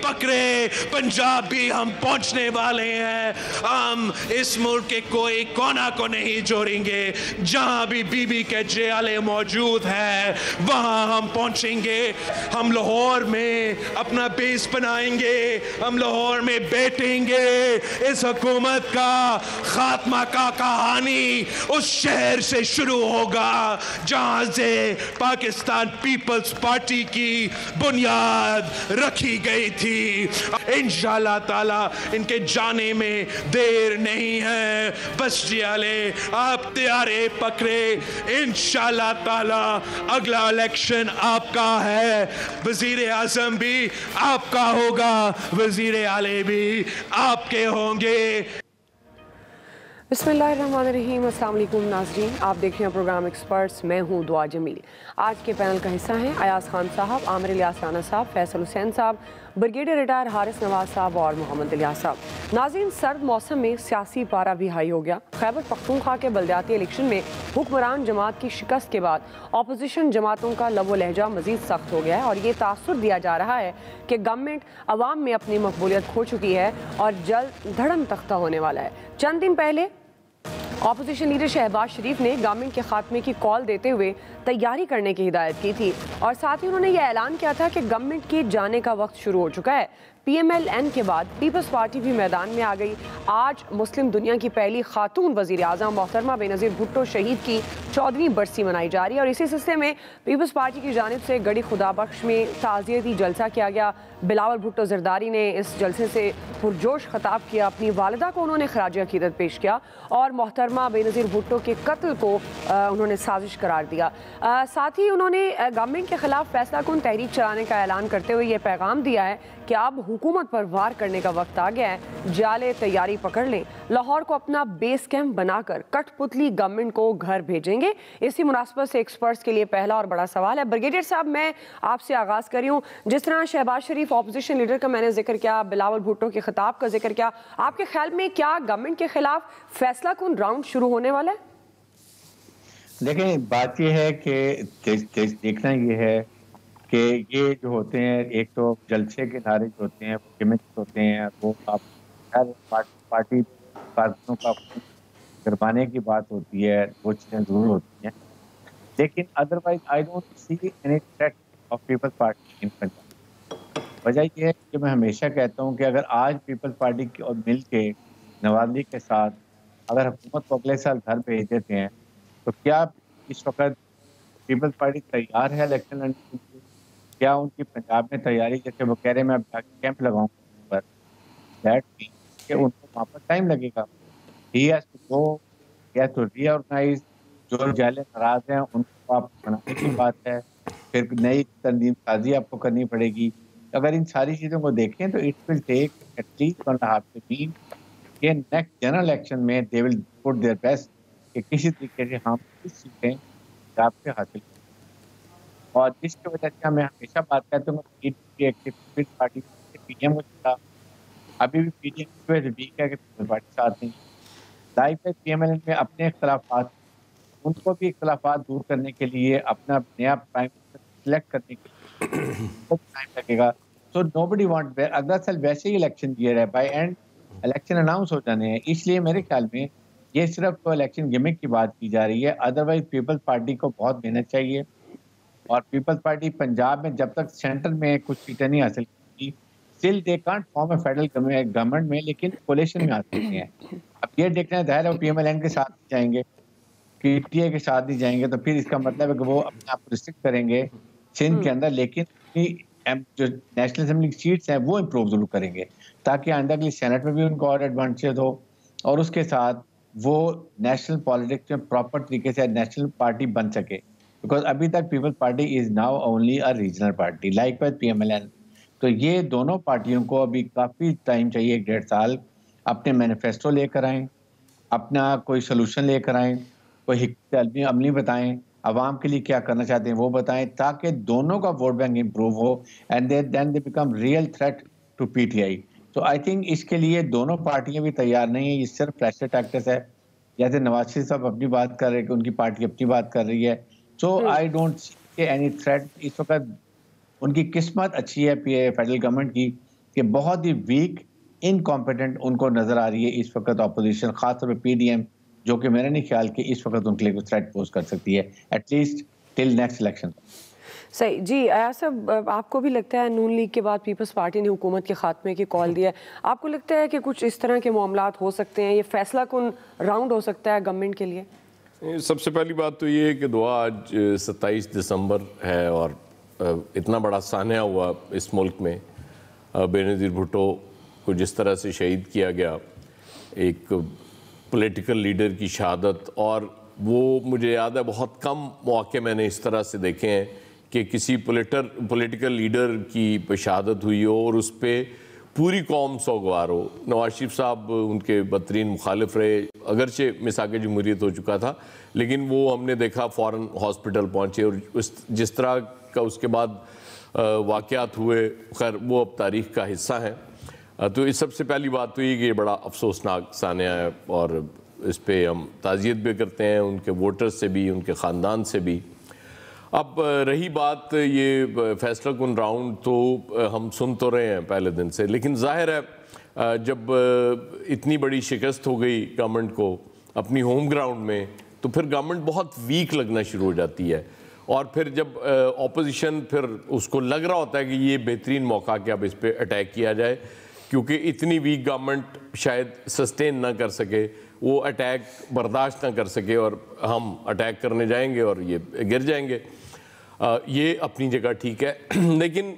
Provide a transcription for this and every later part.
बकरे पंजाब भी हम पहुंचने वाले हैं। हम इस मुल्क के कोई कोना को नहीं छोड़ेंगे। जहां भी बीबी के जेले मौजूद है वहां हम पहुंचेंगे। हम लाहौर में अपना बेस बनाएंगे, हम लाहौर में बैठेंगे। इस हुकूमत का खात्मा का कहानी उस शहर से शुरू होगा जहां से पाकिस्तान पीपल्स पार्टी की बुनियाद रखी गई थी। इंशाल्लाह ताला इनके जाने में देर नहीं है। बस जियाले आप तैयारे पकड़े, इंशाल्लाह ताला अगला इलेक्शन आपका है। वजीर आजम भी आपका होगा, वजीर आले भी आपके होंगे। बिस्मिल्लाहिर्रहमानिर्रहीम। अस्सलाम वालेकुम नाज़रीन, आप देख रहे हैं प्रोग्राम एक्सपर्ट्स। मैं हूं दुआ जमील। आज के पैनल का हिस्सा हैं अयाज खान साहब, आमिर इलियास राना साहब, फैसल हुसैन साहब, ब्रिगेडियर रिटायर हारिस नवाज साहब और मोहम्मद इलियास साहब। नाज़रीन, सर्द मौसम में सियासी पारा भी हाई हो गया। खैबर पख्तूनख्वा के बल्दियाती इलेक्शन में हुक्मरान जमात की शिकस्त के बाद अपोजिशन जमातों का लबो लहजा मजीद सख्त हो गया है और ये तासुर दिया जा रहा है कि गवर्नमेंट अवाम में अपनी मकबूलियत खो चुकी है और जल्द धड़म तख्ता होने वाला है। चंद दिन पहले अपोजिशन लीडर शहबाज शरीफ ने गवर्नमेंट के खात्मे की कॉल देते हुए तैयारी करने की हिदायत की थी और साथ ही उन्होंने यह ऐलान किया था कि गवर्नमेंट के जाने का वक्त शुरू हो चुका है। PMLN के बाद पीपल्स पार्टी भी मैदान में आ गई। आज मुस्लिम दुनिया की पहली खातून वज़ीर आज़म मोहतरमा बेनज़ीर भुट्टो शहीद की 14वीं बरसी मनाई जा रही है और इसी सिलसिले में पीपल्स पार्टी की जानिब से गड़ी खुदाबख्श में ताज़ियती जलसा किया गया। बिलावल भुट्टो जरदारी ने इस जलसे से पुरजोश खिताब किया। अपनी वालिदा को उन्होंने खराज अकीदत पेश किया और मोहतरमा बेनज़ीर भुट्टो के कत्ल को उन्होंने साजिश करार दिया। साथ ही उन्होंने गवर्नमेंट के खिलाफ फैसला कुन तहरीक चलाने का ऐलान करते हुए ये पैगाम दिया है कि अब हुकूमत पर वार करने का वक्त आ गया है। जाले तैयारी पकड़ लें, लाहौर को अपना बेस कैंप बनाकर कठपुतली गवर्नमेंट को घर भेजेंगे। इसी मुनासबत से एक्सपर्ट्स के लिए पहला और बड़ा सवाल है। ब्रिगेडियर साहब, मैं आपसे आगाज़ करी हूँ। जिस तरह शहबाज शरीफ अपोजिशन लीडर का मैंने जिक्र किया, बिलावल भुट्टो के खिताब का जिक्र किया, आपके ख्याल में क्या गवर्नमेंट के खिलाफ फैसला कुन राउंड शुरू होने वाला है? देखें, बात यह है कि देखना यह है कि ये जो होते हैं, एक तो जलसे के नारे जो होते हैं वो गिमिक्स होते हैं, वो आप हर पार्टी कारकुनों का करवाने की बात होती है, वो चीज़ें जरूर होती हैं, लेकिन otherwise I don't see any threat of People's Party in Punjab. वजह यह है कि मैं हमेशा कहता हूँ कि अगर आज पीपल्स पार्टी की और मिल के नवाज लीग के साथ अगर हुकूमत को अगले साल घर भेज देते हैं तो क्या इस वक्त पीपल्स पार्टी तैयार है इलेक्शन लड़ने के लिए? क्या उनकी पंजाब में तैयारी, जैसे वो कह रहे हैं मैं अब कैंप लगाऊंगा पर दैट मींस कि उनको वहाँ पर टाइम लगेगा। He has to go, he has to reorganise. जो जेलें नाराज हैं उनको आप बनाने की बात है, फिर नई तंजीम साजी आपको करनी पड़ेगी। अगर इन सारी चीज़ों को देखें तो it will take at least 1.5 to 3 कि नेक्स्ट जनरल इलेक्शन में they will put their best कि किसी तरीके से हम कुछ सीटें पंजाब से हासिल करें। और जिसकी वजह से मैं हमेशा बात करता हूँ पीपल्स पार्टी पीएम को चला, अभी भी पीडीएम वीक है कि पीपल्स पार्टी साथ नहीं। लाइफ है PMLN में अपने इख्तलाफात, उनको भी इख्तलाफात दूर करने के लिए अपना नया प्राइम मिनिस्टर सिलेक्ट करने के लिए टाइम लगेगा। सो नोबडी वांट, अगला साल वैसे ही इलेक्शन ईयर है, बाय एंड इलेक्शन अनाउंस हो जाने हैं। इसलिए मेरे ख्याल में ये सिर्फ तो इलेक्शन गिमिक की बात की जा रही है। अदरवाइज पीपल्स पार्टी को बहुत मेहनत चाहिए और पीपल्स पार्टी पंजाब में जब तक सेंटर में कुछ सीटें नहीं हासिल की, still they can't form a federal government में, लेकिन कोलिशन में आ सकते हैं। अब ये देखना जाहिर है वो PMLN के साथ जाएंगे, PTA के साथ नहीं जाएंगे, तो फिर इसका मतलब है कि वो अपने आप को रिस्ट्रिक्ट करेंगे सिंध के अंदर, लेकिन जो नेशनल असेंबली की सीट्स हैं वो इम्प्रूव जरूर करेंगे ताकि आइंदा के लिए सेनेट में भी उनको और एडवांटेज हो और उसके साथ वो नेशनल पॉलिटिक्स में प्रॉपर तरीके से नेशनल पार्टी बन सके। बिकॉज अभी तक People's Party is now only a regional party likewise PMLN। तो ये दोनों पार्टियों को अभी काफ़ी टाइम चाहिए, 1.5 साल, अपने मैनिफेस्टो लेकर आएँ, अपना कोई सोल्यूशन लेकर आएँ, कोई अमली बताएं, आवाम के लिए क्या करना चाहते हैं वो बताएं, ताकि दोनों का वोट बैंक इम्प्रूव हो and then they become real threat to PTI। तो आई थिंक इसके लिए दोनों पार्टियां भी तैयार नहीं है, ये सिर्फ प्रेशर टैक्टिक्स है। जैसे नवाज शरीफ साहब अपनी बात कर रहे हैं कि उनकी पार्टी अपनी बात कर रही है। So I don't see any threat. इस वक्त उनकी किस्मत अच्छी है फेडरल गवर्नमेंट की कि बहुत ही वीक इनकॉम्पिटेंट उनको नजर आ रही है इस वक्त अपोजिशन, खासतौर पर पीडीएम, जो कि मेरा नहीं ख्याल कि इस वक्त उनके लिए कोई थ्रेट पोज कर सकती है एटलीस्ट टिल नेक्स्ट इलेक्शन। सही जी। अयाज साहब, आपको भी लगता है नून लीग के बाद पीपल्स पार्टी ने हुकूमत के खात्मे की कॉल दिया है, आपको लगता है कि कुछ इस तरह के मामलात हो सकते हैं, ये फैसला कौन राउंड हो सकता है गवर्नमेंट के लिए? सबसे पहली बात तो ये है कि दुआ आज 27 दिसंबर है और इतना बड़ा सान्या हुआ इस मुल्क में, बेनज़ीर भुट्टो को जिस तरह से शहीद किया गया, एक पॉलिटिकल लीडर की शहादत, और वो मुझे याद है बहुत कम मौके मैंने इस तरह से देखे हैं कि किसी पॉलिटिकल लीडर की शहादत हुई हो और उस पर पूरी कौम सोगवार हो। नवाज शरीफ साहब उनके बदतरीन मुखालिफ रहे, अगरचे मिसाक़ जमहूरियत हो चुका था, लेकिन वो हमने देखा फ़ौरन हॉस्पिटल पहुँचे और जिस तरह का उसके बाद वाक़यात हुए, खैर वो अब तारीख़ का हिस्सा हैं। तो इस सबसे पहली बात तो ये कि ये बड़ा अफसोसनाक सान्या है और इस पर हम ताज़ियत भी करते हैं उनके वोटर्स से भी, उनके ख़ानदान से भी। अब रही बात ये फैसला कुन राउंड, तो हम सुन तो रहे हैं पहले दिन से, लेकिन जाहिर है जब इतनी बड़ी शिकस्त हो गई गवर्नमेंट को अपनी होम ग्राउंड में, तो फिर गवर्नमेंट बहुत वीक लगना शुरू हो जाती है। और फिर जब ऑपोजिशन फिर उसको लग रहा होता है कि ये बेहतरीन मौका कि अब इस पर अटैक किया जाए, क्योंकि इतनी वीक गवर्नमेंट शायद सस्टेन ना कर सके, वो अटैक बर्दाश्त ना कर सके और हम अटैक करने जाएंगे और ये गिर जाएंगे। ये अपनी जगह ठीक है, लेकिन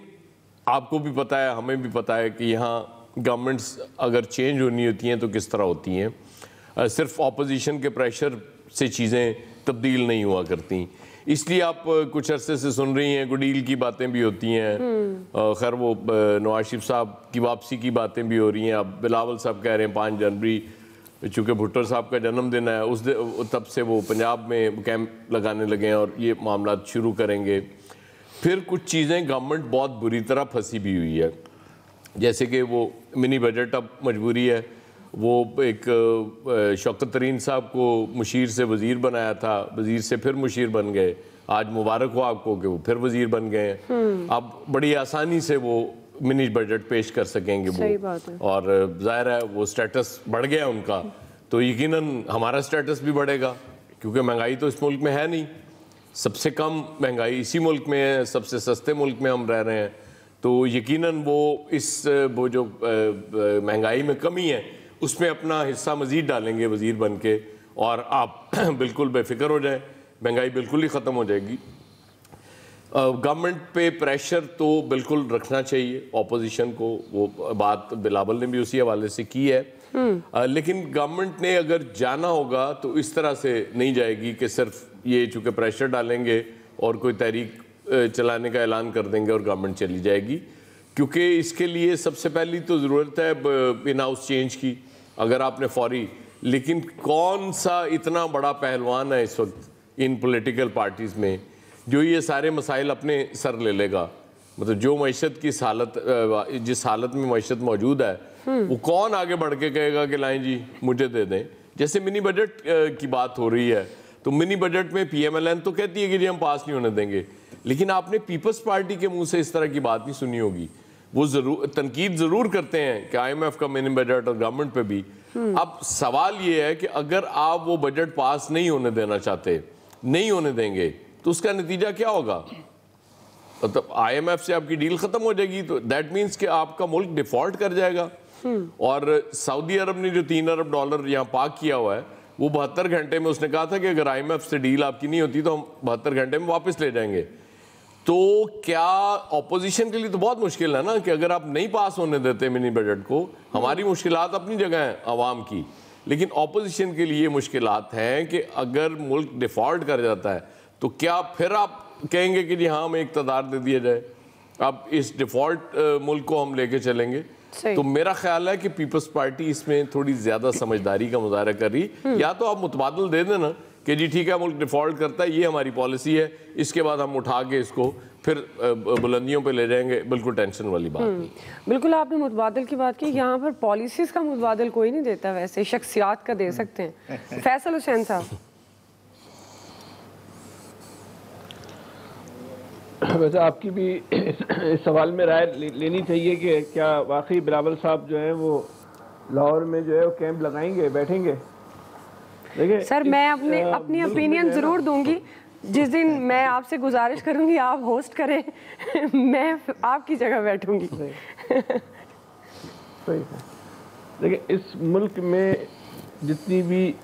आपको भी पता है, हमें भी पता है कि यहाँ गवर्नमेंट्स अगर चेंज होनी होती हैं तो किस तरह होती हैं। सिर्फ ऑपोजिशन के प्रेशर से चीज़ें तब्दील नहीं हुआ करती, इसलिए आप कुछ अरसे से सुन रही हैं डील की बातें भी होती हैं। खैर वो नवाज शरीफ साहब की वापसी की बातें भी हो रही हैं। अब बिलावल साहब कह रहे हैं 5 जनवरी, चूँकि भुट्टो साहब का जन्मदिन है, उस तब से वो पंजाब में कैंप लगाने लगे हैं और ये मामला शुरू करेंगे। फिर कुछ चीज़ें गवर्नमेंट बहुत बुरी तरह फंसी भी हुई है, जैसे कि वो मिनी बजट अब मजबूरी है। वो एक शौकत तरीन साहब को मुशीर से वज़ीर बनाया था, वज़ीर से फिर मुशीर बन गए, आज मुबारक हो आपको कि वो फिर वज़ीर बन गए हैं। अब बड़ी आसानी से वो मिनी बजट पेश कर सकेंगे वो, और ज़ाहिर है वो स्टेटस बढ़ गया उनका, तो यकीनन हमारा स्टेटस भी बढ़ेगा, क्योंकि महंगाई तो इस मुल्क में है नहीं, सबसे कम महंगाई इसी मुल्क में है, सबसे सस्ते मुल्क में हम रह रहे हैं। तो यकीनन वो जो महंगाई में कमी है उसमें अपना हिस्सा मज़ीद डालेंगे वज़ीर बन के, और आप बिल्कुल बेफिक्र हो जाएं, महंगाई बिल्कुल ही ख़त्म हो जाएगी। गवर्नमेंट पे प्रेशर तो बिल्कुल रखना चाहिए ऑपोजिशन को, वो बात बिलावल ने भी उसी हवाले से की है। लेकिन गवर्नमेंट ने अगर जाना होगा तो इस तरह से नहीं जाएगी कि सिर्फ ये चूँकि प्रेशर डालेंगे और कोई तहरीक चलाने का ऐलान कर देंगे और गवर्नमेंट चली जाएगी, क्योंकि इसके लिए सबसे पहली तो ज़रूरत है इन हाउस चेंज की, अगर आपने फौरी। लेकिन कौन सा इतना बड़ा पहलवान है इस वक्त इन पॉलिटिकल पार्टीज़ में जो ये सारे मसाइल अपने सर ले लेगा? मतलब जो मईशत की हालत, जिस हालत में मईशत मौजूद है, वो कौन आगे बढ़ के कहेगा कि लाएं जी मुझे दे दें? जैसे मिनी बजट की बात हो रही है, तो मिनी बजट में PMLN तो कहती है कि जी हम पास नहीं होने देंगे, लेकिन आपने पीपल्स पार्टी के मुंह से इस तरह की बात नहीं सुनी होगी। वो जरूर तनकीद जरूर करते हैं कि IMF का मिनी बजट और गवर्नमेंट पे भी। अब सवाल ये है कि अगर आप वो बजट पास नहीं होने देना चाहते, नहीं होने देंगे, तो उसका नतीजा क्या होगा? मतलब IMF से आपकी डील खत्म हो जाएगी, तो दैट मीन्स कि आपका मुल्क डिफॉल्ट कर जाएगा। और सऊदी अरब ने जो $3 अरब यहाँ पार्क किया हुआ है, वो 72 घंटे में उसने कहा था कि अगर IMF से डील आपकी नहीं होती तो हम 72 घंटे में वापस ले जाएंगे। तो क्या ऑपोजिशन के लिए तो बहुत मुश्किल है ना कि अगर आप नहीं पास होने देते मिनी बजट को, हमारी मुश्किलात अपनी जगह हैं आवाम की, लेकिन ऑपोजिशन के लिए मुश्किलात हैं कि अगर मुल्क डिफॉल्ट कर जाता है तो क्या फिर आप कहेंगे कि जी हाँ हमें इक़्तिदार दे दिया जाए, अब इस डिफॉल्ट मुल्क को हम लेके चलेंगे? तो मेरा ख्याल है कि पीपल्स पार्टी इसमें थोड़ी ज़्यादा समझदारी का मुजाहरा कर रही। या तो आप मुतबादल दे देना कि जी ठीक है मुल्क डिफॉल्ट करता है, ये हमारी पॉलिसी है, इसके बाद हम उठा के इसको फिर बुलंदियों पे ले जाएंगे, बिल्कुल टेंशन वाली बात नहीं। बिल्कुल आपने मुतबादल की बात की, यहाँ पर पॉलिसीज़ का मुतबादल कोई नहीं देता, वैसे शख्सियात का दे सकते हैं। फैसल हुसैन साहब। वैसे आपकी भी इस सवाल में राय लेनी चाहिए कि क्या वाकई बिलावल साहब जो है वो लाहौर में जो है वो कैंप लगाएंगे, बैठेंगे। देखिए सर, मैं अपनी ओपिनियन ज़रूर दूंगी। जिस दिन मैं आपसे गुजारिश करूंगी आप होस्ट करें मैं आपकी जगह बैठूंगी। सही है। देखिए इस मुल्क में जितनी भी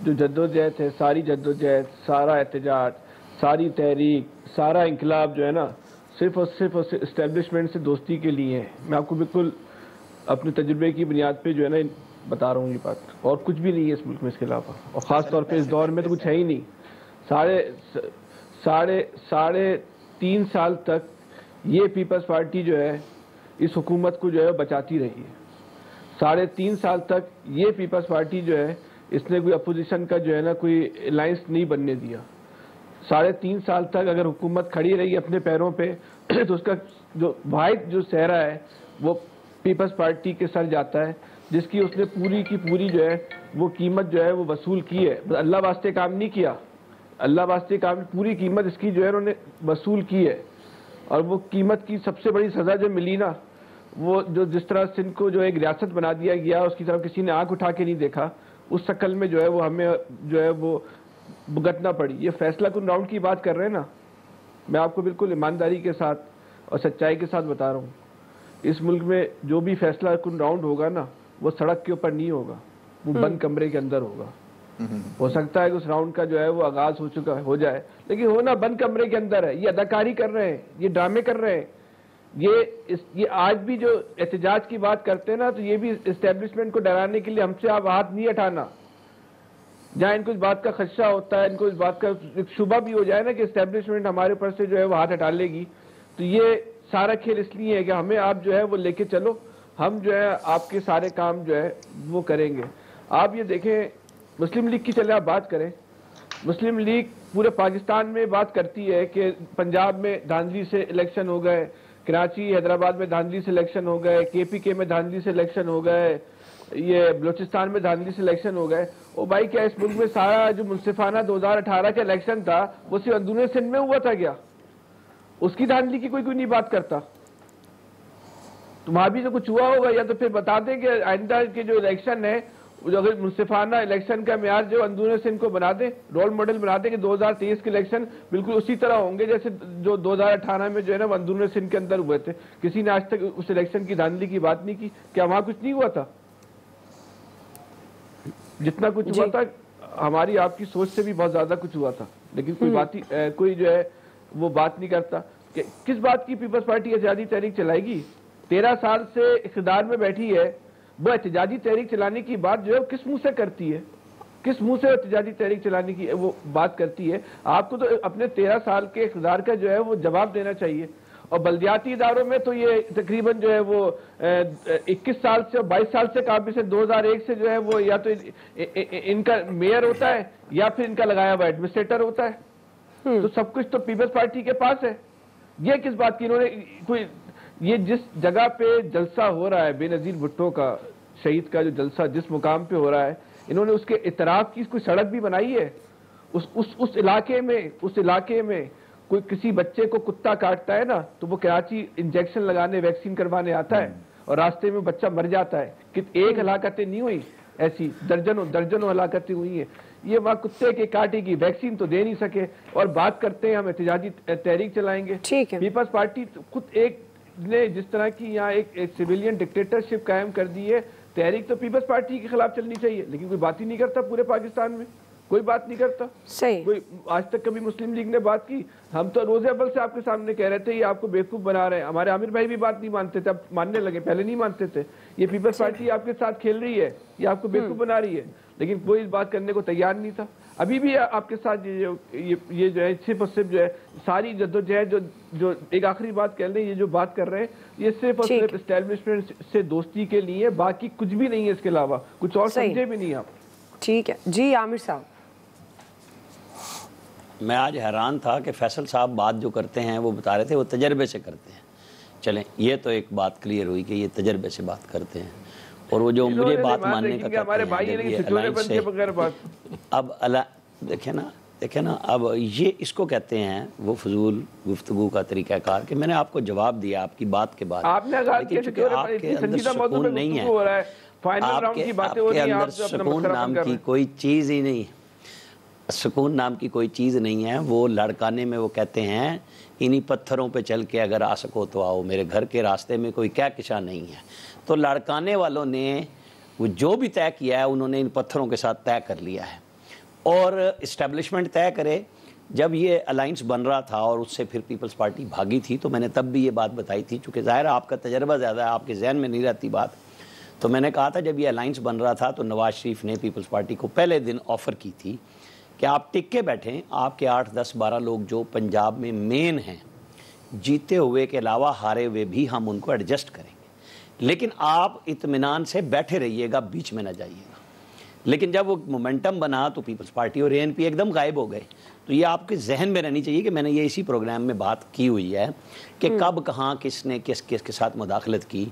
जो जद्दोजहद है, सारी जद्दोजहद, सारा एहतजाज, सारी तहरीक, सारा इंकलाब जो है ना, सिर्फ और सिर्फ इस्टेब्लिशमेंट से दोस्ती के लिए है। मैं आपको बिल्कुल अपने तजुर्बे की बुनियाद पे जो है ना बता रहा हूँ ये बात, और कुछ भी नहीं है इस मुल्क में इसके अलावा, और ख़ास तौर पे इस दौर में तो कुछ है ही नहीं। साढ़े 3 साल तक ये पीपल्स पार्टी जो है इस हुकूमत को जो है बचाती रही है। 3.5 साल तक ये पीपल्स पार्टी जो है इसने कोई अपोजिशन का जो है ना कोई अलायंस नहीं बनने दिया। 3.5 साल तक अगर हुकूमत खड़ी रही अपने पैरों पे तो उसका जो वाहिद जो सहरा है वो पीपल्स पार्टी के सर जाता है, जिसकी उसने पूरी की पूरी जो है वो कीमत जो है वो वसूल की है। अल्लाह वास्ते काम नहीं किया, अल्लाह वास्ते काम, पूरी कीमत इसकी जो है उन्होंने वसूल की है। और वो कीमत की सबसे बड़ी सज़ा जो मिली ना, वो जो जिस तरह सिंध को जो एक रियासत बना दिया गया उसकी तरफ किसी ने आंख उठा के नहीं देखा, उस शक्ल में जो है वो हमें जो है वो भुगतना पड़ी। ये फैसला कुन राउंड की बात कर रहे हैं ना, मैं आपको बिल्कुल ईमानदारी के साथ और सच्चाई के साथ बता रहा हूँ, इस मुल्क में जो भी फैसला कुन राउंड होगा ना वो सड़क के ऊपर नहीं होगा, वो बंद कमरे के अंदर होगा। हो सकता है कि उस राउंड का जो है वो आगाज हो जाए, लेकिन हो ना बंद कमरे के अंदर है। ये अदाकारी कर रहे हैं, ये ड्रामे कर रहे हैं। ये आज भी जो एहतजाज की बात करते हैं ना, तो ये भी इस्टेब्लिशमेंट को डराने के लिए हमसे आप हाथ नहीं हटाना। जहाँ इनको इस बात का खदशा होता है, इनको इस बात का शुबा भी हो जाए ना कि इस्टेब्लिशमेंट हमारे ऊपर से जो है वो हाथ हटा लेगी, तो ये सारा खेल इसलिए है कि हमें आप जो है वो लेके चलो, हम जो है आपके सारे काम जो है वो करेंगे। आप ये देखें, मुस्लिम लीग की चले आप बात करें, मुस्लिम लीग पूरे पाकिस्तान में बात करती है कि पंजाब में धांधली से इलेक्शन हो गए, कराची हैदराबाद में धांधली से इलेक्शन हो गए, KPK में धांधली से इलेक्शन हो गए, ये बलूचिस्तान में धांधली से इलेक्शन हो गए। ओ भाई, क्या इस मुल्क में सारा जो मुनसिफाना 2018 का इलेक्शन था वो सिर्फ अंदरूनी सिंध में हुआ था क्या? उसकी धांधली की कोई नहीं बात करता। तो वहां भी तो कुछ हुआ होगा, या तो फिर बता दें कि आइंदा के जो इलेक्शन है, जो अगर मुनसिफाना इलेक्शन का म्यार जो अंदरूनी सिंध को बना दे, रोल मॉडल बना दे कि 2023 के इलेक्शन बिल्कुल उसी तरह होंगे जैसे जो 2018 में जो है ना अंदरूनी सिंध के अंदर हुए थे। किसी ने आज तक उस इलेक्शन की धांधली की बात नहीं की। क्या वहां कुछ नहीं हुआ था? जितना कुछ हुआ था हमारी आपकी सोच से भी बहुत ज्यादा कुछ हुआ था, लेकिन कोई बात ही कोई जो है वो बात नहीं करता कि किस बात की पीपल्स पार्टी आजादी तहरीक चलाएगी। 13 साल से इख्तियार में बैठी है, वो एहतजाजी तहरीक चलाने की बात जो है किस मुंह से करती है? किस मुंह से एहतजाजी तहरीक चलाने की वो बात करती है? आपको तो अपने 13 साल के इख्तियार का जो है वो जवाब देना चाहिए। और बल्दियाती इदारों में तो ये तकरीबन जो है वो 21 साल से 22 साल से काफी से 2001 से जो है वो या तो इनका मेयर होता है या फिर इनका लगाया हुआ एडमिनिस्ट्रेटर होता है। तो सब कुछ तो पीपल्स पार्टी के पास है। ये किस बात की इन्होंने कोई, ये जिस जगह पे जलसा हो रहा है बेनजीर भुट्टो का, शहीद का जो जलसा जिस मुकाम पे हो रहा है, इन्होंने उसके इतराफ की कोई सड़क भी बनाई है? उस इलाके में कोई किसी बच्चे को कुत्ता काटता है ना तो वो कराची इंजेक्शन लगाने, वैक्सीन करवाने आता है और रास्ते में बच्चा मर जाता है। कि एक हलाकतें नहीं हुई, ऐसी दर्जनों हलाकतें हुई हैं। ये वहाँ कुत्ते के काटे की वैक्सीन तो दे नहीं सके, और बात करते हैं हम एहतजाजी तहरीक चलाएंगे। पीपल्स पार्टी खुद एक ने जिस तरह की यहाँ एक सिविलियन डिक्टेटरशिप कायम कर दी है, तहरीक तो पीपल्स पार्टी के खिलाफ चलनी चाहिए, लेकिन कोई बात ही नहीं करता। पूरे पाकिस्तान में कोई बात नहीं करता। सही। कोई आज तक कभी मुस्लिम लीग ने बात की? हम तो रोजे अव्वल से आपके सामने कह रहे थे ये आपको बेवकूफ बना रहे हैं। हमारे आमिर भाई भी बात नहीं मानते थे, अब मानने लगे, पहले नहीं मानते थे। ये पीपल्स पार्टी आपके साथ खेल रही है, ये आपको बेवकूफ बना रही है, लेकिन कोई इस बात करने को तैयार नहीं था। अभी भी आपके साथ ये जो है सिर्फ और सिर्फ जो है सारी जद्दोजहद जो एक आखिरी बात कह लें, ये जो बात कर रहे हैं ये सिर्फ और सिर्फ एस्टेब्लिशमेंट से दोस्ती के लिए, बाकी कुछ भी नहीं है इसके अलावा, कुछ और समझे भी नहीं आप। ठीक है जी आमिर साहब। मैं आज हैरान था कि फैसल साहब बात जो करते हैं वो बता रहे थे वो तजर्बे से करते हैं। चलें, ये तो एक बात क्लियर हुई कि ये तजर्बे से बात करते हैं, और वो जो मुझे बात मानने का कहते हैं, अब देखें ना, देखें ना, अब ये इसको कहते हैं वो फजूल गुफ्तगू का तरीक़ाकार कि मैंने आपको जवाब दिया आपकी बात के बाद, आपने लेकिन चूंकि आपके अंदर सुकून नहीं है, आपके अंदर सुकून नाम की कोई चीज़ ही नहीं, सुकून नाम की कोई चीज़ नहीं है। वो लड़काने में वो कहते हैं इन्हीं पत्थरों पे चल के अगर आ सको तो आओ, मेरे घर के रास्ते में कोई क्या किशा नहीं है। तो लड़काने वालों ने वो जो भी तय किया है उन्होंने इन पत्थरों के साथ तय कर लिया है। और इस्टेब्लिशमेंट तय करे, जब ये अलाइंस बन रहा था और उससे फिर पीपल्स पार्टी भागी थी, तो मैंने तब भी ये बात बताई थी, चूँकि ज़ाहिर है आपका तजर्बा ज़्यादा है, आपके जहन में नहीं रहती बात। तो मैंने कहा था जब ये अलाइंस बन रहा था तो नवाज शरीफ ने पीपल्स पार्टी को पहले दिन ऑफ़र की थी कि आप टिक के बैठें, आपके 8, 10, 12 लोग जो पंजाब में मेन हैं, जीते हुए के अलावा हारे हुए भी हम उनको एडजस्ट करेंगे, लेकिन आप इत्मीनान से बैठे रहिएगा, बीच में ना जाइएगा। लेकिन जब वो मोमेंटम बना तो पीपल्स पार्टी और एएनपी एकदम गायब हो गए। तो ये आपके जहन में रहनी चाहिए कि मैंने ये इसी प्रोग्राम में बात की हुई है कि कब कहाँ किसने किस के साथ मुदाखलत की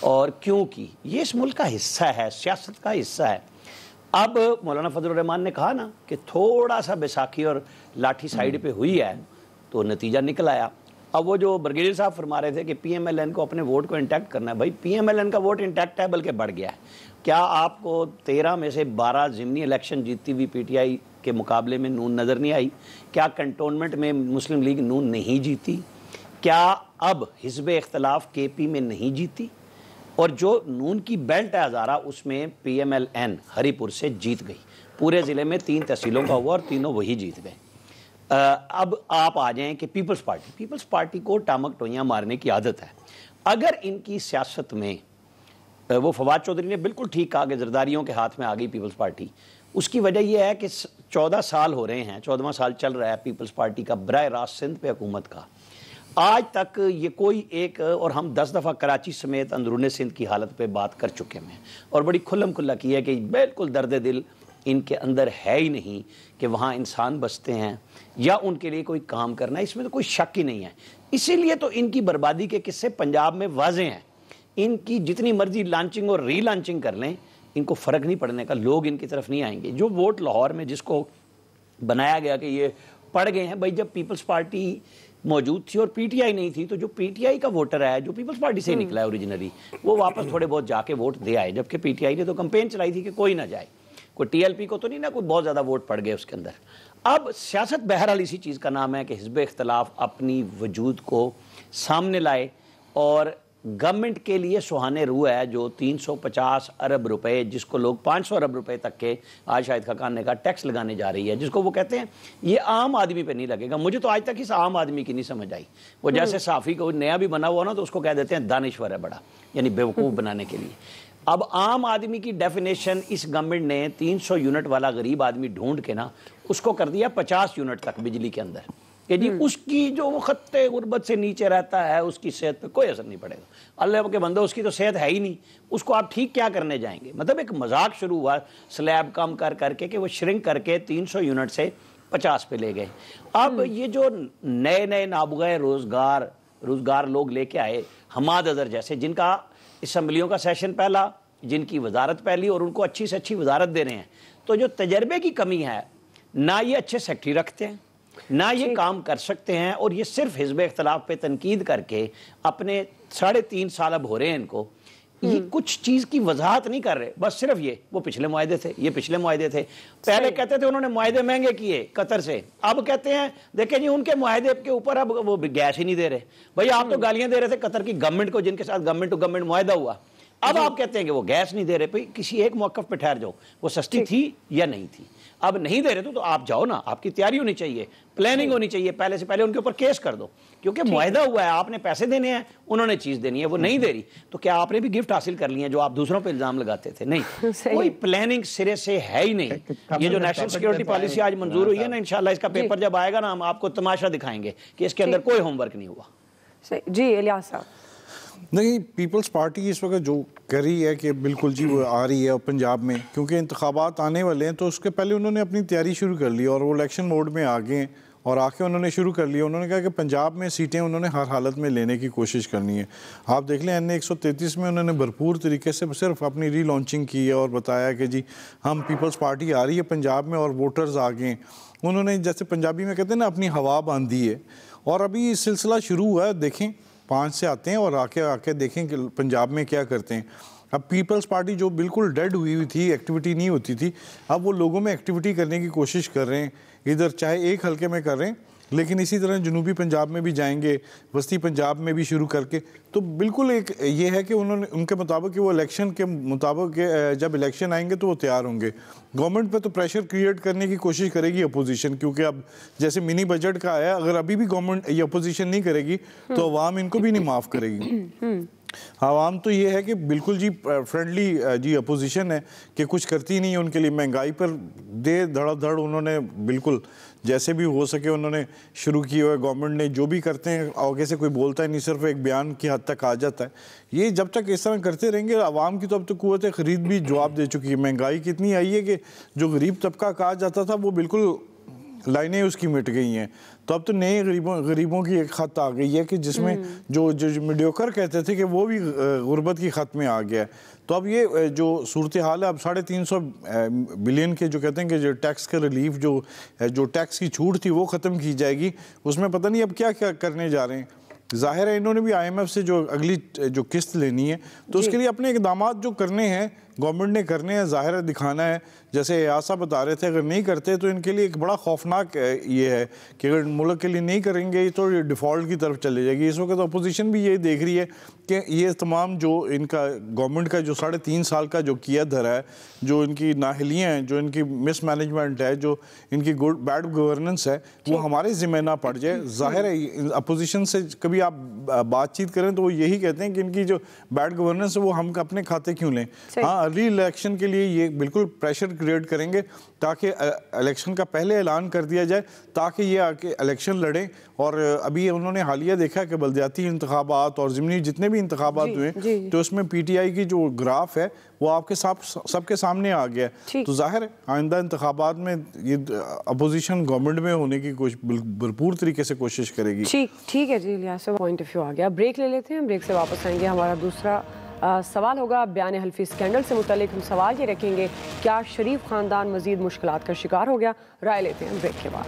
और क्यों की। ये इस मुल्क का हिस्सा है, सियासत का हिस्सा है। अब मौलाना फजल रहमान ने कहा ना कि थोड़ा सा बैसाखी और लाठी साइड पे हुई है तो नतीजा निकल आया। अब वो जो ब्रिगेडियर साहब फरमा रहे थे कि पीएमएलएन को अपने वोट को इंटैक्ट करना है, भाई पीएमएलएन का वोट इंटैक्ट है बल्कि बढ़ गया है। क्या आपको 13 में से 12 ज़िमनी इलेक्शन जीतती हुई पीटीआई के मुकाबले में नून नज़र नहीं आई? क्या कंटोनमेंट में मुस्लिम लीग नून नहीं जीती? क्या अब हिज़्ब इख्तलाफ केपी में नहीं जीती? और जो नून की बेल्ट है हज़ारा, उसमें पीएमएलएन हरीपुर से जीत गई। पूरे ज़िले में 3 तहसीलों का हुआ और तीनों वही जीत गए। अब आप आ जाएं कि पीपल्स पार्टी को टामक टोइयाँ मारने की आदत है। अगर इनकी सियासत में वो फवाद चौधरी ने बिल्कुल ठीक कहा कि ज़रदारियों के हाथ में आ गई पीपल्स पार्टी, उसकी वजह यह है कि 14 साल हो रहे हैं, 14वां साल चल रहा है पीपल्स पार्टी का बराह रास्त सिंध पे हुकूमत का। आज तक ये कोई एक, और हम 10 दफ़ा कराची समेत अंदरूनी सिंध की हालत पे बात कर चुके हैं और बड़ी खुल्लम खुल्ला की है कि बिल्कुल दर्द दिल इनके अंदर है ही नहीं कि वहाँ इंसान बसते हैं या उनके लिए कोई काम करना है, इसमें तो कोई शक ही नहीं है। इसीलिए तो इनकी बर्बादी के किस्से पंजाब में वाज़े हैं। इनकी जितनी मर्जी लॉन्चिंग और री लॉन्चिंग कर लें, इनको फ़र्क नहीं पड़ने का, लोग इनकी तरफ नहीं आएंगे। जो वोट लाहौर में जिसको बनाया गया कि ये पड़ गए हैं, भाई जब पीपल्स पार्टी मौजूद थी और पीटीआई नहीं थी, तो जो पीटीआई का वोटर है, जो पीपल्स पार्टी से निकला है ओरिजिनली, वो वापस थोड़े बहुत जाके वोट दे आए। जबकि पीटीआई ने तो कैंपेन चलाई थी कि कोई ना जाए, कोई टीएलपी को तो नहीं ना, कोई बहुत ज़्यादा वोट पड़ गए उसके अंदर। अब सियासत बहरहाल इसी चीज़ का नाम है कि हिज़्ब इख्तलाफ अपनी वजूद को सामने लाए और गवर्नमेंट के लिए सुहाने रूह है जो 350 अरब रुपए, जिसको लोग 500 अरब रुपए तक के आज शाहिद खाकान ने कहा टैक्स लगाने जा रही है, जिसको वो कहते हैं ये आम आदमी पे नहीं लगेगा। मुझे तो आज तक इस आम आदमी की नहीं समझ आई। वो जैसे साफ़ी को नया भी बना हुआ ना तो उसको कह देते हैं दानिश्वर है बड़ा, यानी बेवकूफ़ बनाने के लिए। अब आम आदमी की डेफिनेशन इस गवर्नमेंट ने 300 यूनिट वाला गरीब आदमी ढूंढ के ना उसको कर दिया 50 यूनिट तक बिजली के अंदर, कि जी उसकी जो वो खत्ते गुर्बत से नीचे रहता है उसकी सेहत पे कोई असर नहीं पड़ेगा। अल्लाह के बंदो, उसकी तो सेहत है ही नहीं, उसको आप ठीक क्या करने जाएंगे। मतलब एक मजाक शुरू हुआ स्लैब कम कर करके कि वो श्रिंक करके 300 यूनिट से 50 पे ले गए। अब ये जो नए नए नाबुगा रोजगार लोग लेके आए, हमाद अजहर जैसे, जिनका असम्बलियों का सेशन पहला, जिनकी वजारत पहली और उनको अच्छी से अच्छी वजारत दे रहे हैं, तो जो तजर्बे की कमी है, ना ये अच्छे सेक्रेटरी रखते हैं, ना ये काम कर सकते हैं, और ये सिर्फ हिज़्ब इख्तलाफ पे तनकीद करके अपने 3.5 साल अब हो रहे हैं इनको, ये कुछ चीज़ की वजाहत नहीं कर रहे। बस सिर्फ ये वो पिछले मुआहदे थे, ये पिछले मुआहदे थे। पहले कहते थे उन्होंने मुआहदे महंगे किए कतर से, अब कहते हैं देखें जी उनके मुआहदे के ऊपर अब वो गैस ही नहीं दे रहे। भाई आप तो गालियां दे रहे थे कतर की गवर्नमेंट को, जिनके साथ गवर्नमेंट टू गवर्नमेंट मुआहदा हुआ, अब आप कहते हैं कि वो गैस नहीं दे रहे। भाई किसी एक मौक़िफ़ पे ठहर जाओ, वो सस्ती थी या नहीं थी। अब नहीं दे रहे तो आप जाओ ना, आपकी तैयारी होनी चाहिए, प्लानिंग होनी चाहिए, पहले से पहले उनके ऊपर केस कर दो, क्योंकि मुआहदा हुआ है, आपने पैसे देने हैं, उन्होंने चीज़ देनी है, वो नहीं दे रही, तो क्या आपने भी गिफ्ट हासिल कर लिया है जो आप दूसरों पे इल्ज़ाम लगाते थे? नहीं, कोई प्लानिंग सिरे से है ही नहीं। ये जो नेशनल सिक्योरिटी पॉलिसी आज मंजूर हुई है ना, इंशाल्लाह इसका पेपर जब आएगा ना, हम आपको तमाशा दिखाएंगे कि इसके अंदर कोई होमवर्क नहीं हुआ। जी इलियास साहब। नहीं, पीपल्स पार्टी इस वक्त जो कर रही है कि बिल्कुल जी वो आ रही है पंजाब में, क्योंकि इंतखाबात आने वाले हैं, तो उसके पहले उन्होंने अपनी तैयारी शुरू कर ली और वो इलेक्शन मोड में आ गए हैं और आके उन्होंने शुरू कर लिया। उन्होंने कहा कि पंजाब में सीटें उन्होंने हर हालत में लेने की कोशिश करनी है। आप देख लें NA 133 में उन्होंने भरपूर तरीके से सिर्फ अपनी रीलॉन्चिंग की है और बताया कि जी हम पीपल्स पार्टी आ रही है पंजाब में और वोटर्स आ गए। उन्होंने जैसे पंजाबी में कहते हैं ना अपनी हवा बांधी है और अभी सिलसिला शुरू हुआ है। देखें 5 से आते हैं और आके देखें कि पंजाब में क्या करते हैं। अब पीपल्स पार्टी जो बिल्कुल डेड हुई थी, एक्टिविटी नहीं होती थी, अब वो लोगों में एक्टिविटी करने की कोशिश कर रहे हैं। इधर चाहे एक हल्के में कर रहे हैं, लेकिन इसी तरह जनूबी पंजाब में भी जाएंगे, वस्ती पंजाब में भी शुरू करके। तो बिल्कुल एक ये है कि उन्होंने उनके मुताबिक कि वो इलेक्शन के मुताबिक जब इलेक्शन आएंगे तो वो तैयार होंगे। गवर्नमेंट पे तो प्रेशर क्रिएट करने की कोशिश करेगी अपोजिशन, क्योंकि अब जैसे मिनी बजट का आया, अगर अभी भी गवर्नमेंट ये अपोजिशन नहीं करेगी तो अवाम इनको भी नहीं माफ़ करेगी। आवाम तो ये है कि बिल्कुल जी फ्रेंडली जी अपोजिशन है कि कुछ करती नहीं है उनके लिए। महंगाई पर दे धड़ाधड़ उन्होंने बिल्कुल जैसे भी हो सके उन्होंने शुरू की हुआ है। गवर्नमेंट ने जो भी करते हैं आगे से कोई बोलता है नहीं, सिर्फ एक बयान की हद तक आ जाता है। ये जब तक इस तरह करते रहेंगे, आवाम की तो अब तो कुव्वत ख़रीद भी जवाब दे चुकी है। महंगाई कितनी आई है कि जो गरीब तबका कहा जाता था वो बिल्कुल लाइनें उसकी मिट गई हैं। तो अब तो नए गरीबों की एक खत आ गई है कि जिसमें जो मीडियोकर कहते थे कि वो भी गुर्बत की खत में आ गया है। तो अब ये जो सूरत हाल है, अब 350 बिलियन के जो कहते हैं कि जो टैक्स का रिलीफ जो टैक्स की छूट थी वो ख़त्म की जाएगी। उसमें पता नहीं अब क्या क्या करने जा रहे हैं। जाहिर है इन्होंने भी IMF से जो अगली जो किस्त लेनी है तो उसके लिए अपने इक़दाम जो करने हैं गवर्नमेंट ने करने हैं, ज़ाहिर है दिखाना है। जैसे यासा बता रहे थे, अगर नहीं करते तो इनके लिए एक बड़ा खौफनाक ये है कि अगर मुल्क के लिए नहीं करेंगे तो ये डिफ़ॉल्ट की तरफ चले जाएगी। इस वक्त अपोजिशन भी ये देख रही है कि ये तमाम जो इनका गवर्नमेंट का जो 3.5 साल का जो किया धरा है, जो इनकी नाहलियाँ हैं, जो इनकी मिसमैनेजमेंट है, जो इनकी बैड गवर्नेंस है, वो हमारे ज़िम्मे ना पड़ जाए। ज़ाहिर है अपोजिशन से कभी आप बातचीत करें तो वो यही कहते हैं कि इनकी जो बैड गवर्नेंस है वो हम अपने खाते क्यों लें। हाँ, अर्ली इलेक्शन के लिए ये बिल्कुल प्रेशर क्रिएट करेंगे ताकि इलेक्शन का पहले ऐलान कर दिया जाए ताकि ये आके इलेक्शन लड़ें। और अभी उन्होंने हालिया देखा कि बल्दियाती इंतखाबात और ज़िमनी जितने भी इंतखाबात हुए तो उसमें PTI की जो ग्राफ है वो आपके सबके सामने आ गया। तो जाहिर है आइंदा इंतखाबात में ये अपोजिशन गवर्नमेंट में होने की भरपूर तरीके से कोशिश करेगी। ठीक है जी, इलियास पॉइंट ऑफ व्यू आ गया। ब्रेक ले लेते हैं, ब्रेक से वापस आएंगे। हमारा दूसरा सवाल होगा बयान हल्फी स्कैंडल से मुतालिक। हम सवाल ये रखेंगे, क्या शरीफ ख़ानदान मज़ीद मुश्किलात का शिकार हो गया? राय लेते हैं ब्रेक के बाद।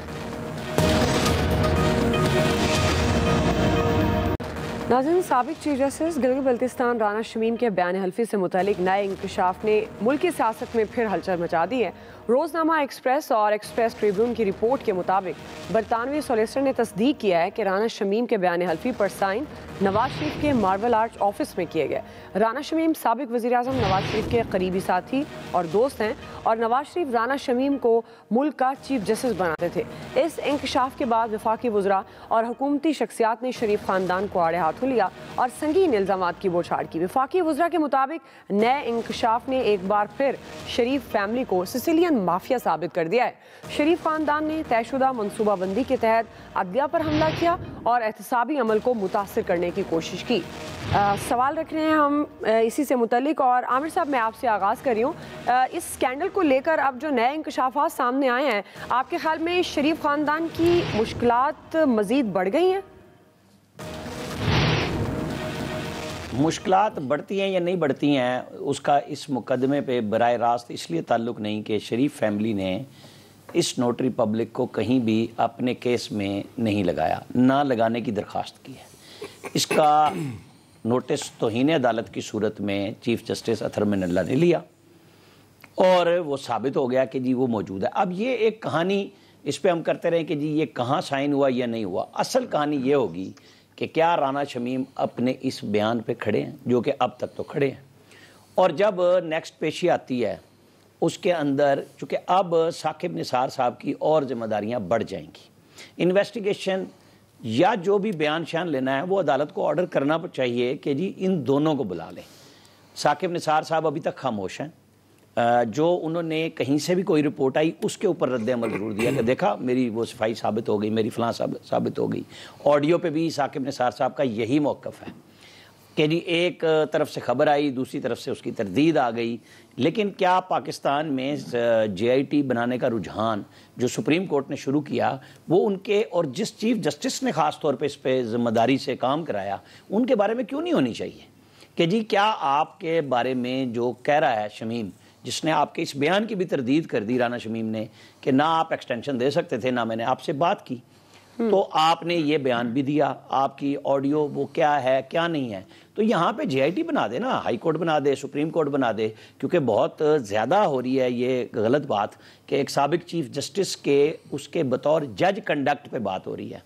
नाज़रीन, साबिक चीफ जस्टिस गिलगित बल्तिस्तान राना शमीम के बयान हल्फी से मुतालिक नए इंकशाफ ने मुल्की सियासत में फिर हलचल मचा दी है। रोज़नामा एक्सप्रेस और एक्सप्रेस ट्रिब्यून की रिपोर्ट के मुताबिक बरतानवी सोलिसिटर ने तस्दीक किया है कि राना शमीम के बयान हल्फी पर साइन नवाज शरीफ के मार्बल आर्च ऑफिस में किए गए। राना शमीम साबिक वज़ीर-ए-आज़म नवाज शरीफ के करीबी साथी और दोस्त हैं और नवाज शरीफ राना शमीम को मुल्क का चीफ जस्टिस बनाते थे। इस इंकशाफ के बाद वफाकी वज़रा और हुकूमती शख्सियात ने शरीफ ख़ानदान को आड़े हाथों लिया और संगीन इल्ज़ामात की बौछार की। वफाकी वज़रा के मुताबिक नए इंकशाफ ने एक बार फिर शरीफ फैमिली को सिसिलियन माफिया साबित कर दिया है। शरीफ ख़ानदान ने तयशुदा मनसूबाबंदी के तहत अदलिया पर हमला किया और एहतसाबी अमल को मुतासिर करने की कोशिश की। सवाल रख रहे हैं हम इसी से मुतल्लिक, और आमिर साहब मैं आपसे आगाज़ कर रही हूँ। इस स्कैंडल को लेकर अब जो नए इंकशाफात सामने आए हैं, आपके ख्याल में शरीफ ख़ानदान की मुश्किलात मज़ीद बढ़ गई हैं? मुश्किलात बढ़ती हैं या नहीं बढ़ती हैं उसका इस मुकदमे पे बराह रास्त इसलिए ताल्लुक़ नहीं कि शरीफ फैमिली ने इस नोटरी पब्लिक को कहीं भी अपने केस में नहीं लगाया, ना लगाने की दरख्वास्त की है। इसका नोटिस तौहीन अदालत की सूरत में चीफ जस्टिस अतहर मिनल्ला ने लिया और वो साबित हो गया कि जी वो मौजूद है। अब ये एक कहानी इस पे हम करते रहे कि जी ये कहाँ साइन हुआ या नहीं हुआ। असल कहानी ये होगी कि क्या राना शमीम अपने इस बयान पे खड़े हैं, जो कि अब तक तो खड़े हैं, और जब नेक्स्ट पेशी आती है उसके अंदर चूँकि अब साकिब निसार साहब की और जिम्मेदारियां बढ़ जाएंगी। इन्वेस्टिगेशन या जो भी बयान शान लेना है वो अदालत को ऑर्डर करना चाहिए कि जी इन दोनों को बुला लें। साकिब निसार साहब अभी तक खामोश हैं। जो उन्होंने कहीं से भी कोई रिपोर्ट आई उसके ऊपर रद्द अमल जरूर दिया कि देखा मेरी वो सफाई साबित हो गई, मेरी फलां साबित हो गई। ऑडियो पे भी साकिब निसार साहब का यही मौक़िफ़ है। कि जी एक तरफ से खबर आई, दूसरी तरफ से उसकी तरदीद आ गई। लेकिन क्या पाकिस्तान में JIT बनाने का रुझान जो सुप्रीम कोर्ट ने शुरू किया, वो उनके और जिस चीफ जस्टिस ने ख़ास तौर पे इस पे ज़िम्मेदारी से काम कराया, उनके बारे में क्यों नहीं होनी चाहिए? कि जी क्या आपके बारे में जो कह रहा है शमीम, जिसने आपके इस बयान की भी तरदीद कर दी राना शमीम ने कि ना आप एक्सटेंशन दे सकते थे, ना मैंने आपसे बात की, तो आपने ये बयान भी दिया, आपकी ऑडियो वो क्या है क्या नहीं है। तो यहाँ पे JIT बना दे ना, हाई कोर्ट बना दे, सुप्रीम कोर्ट बना दे, क्योंकि बहुत ज़्यादा हो रही है ये गलत बात कि एक साबिक चीफ जस्टिस के उसके बतौर जज कंडक्ट पे बात हो रही है।